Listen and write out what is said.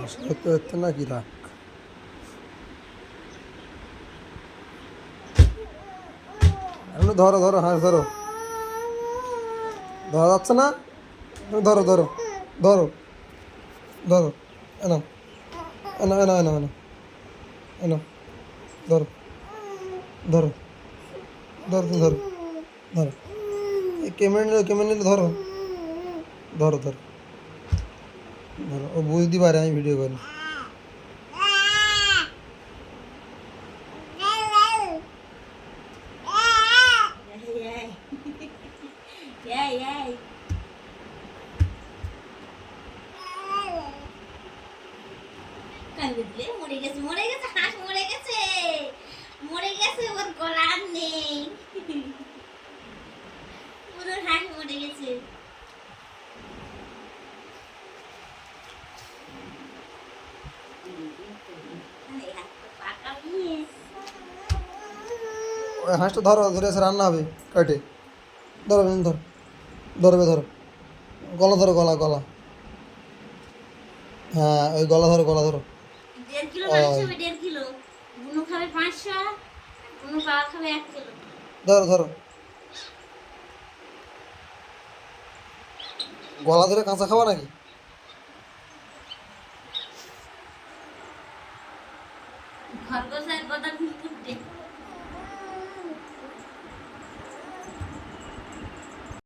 আসলে নাকি রাখ এমনি ধরো ধরো হাঁস ধরো ধরা যাচ্ছে না ধরো ধরো ধরো ধরো এনো এনো এনো এনো এনো এনো ধরো ধরো ধরো তুমি ধরো ধরো এই ক্যামেরা নিলে ধরো ধরো ধরো ধরো ও বুঝতে পারে আমি ভিডিও করি মরে গেছে মরে গেছে হাঁস মরে গেছে মরে গেছে ওর গলা আর নেই পুরো হাঁস মরে গেছে ওই হাঁসটা ধরো ধরে এসে রান্না হবে কাটে ধরো ধরো ধরবে ধরো গলা ধরো গলা গলা হ্যাঁ ওই গলা ধরো গলা ধরো 1.5 কিলো মাংস হবে 1.5 কিলো বুনু খাবে 500 বুনু বাবা খাবে 1 কিলো ধরো ধরো গলা ধরে কাঁচা খাওয়া নাকি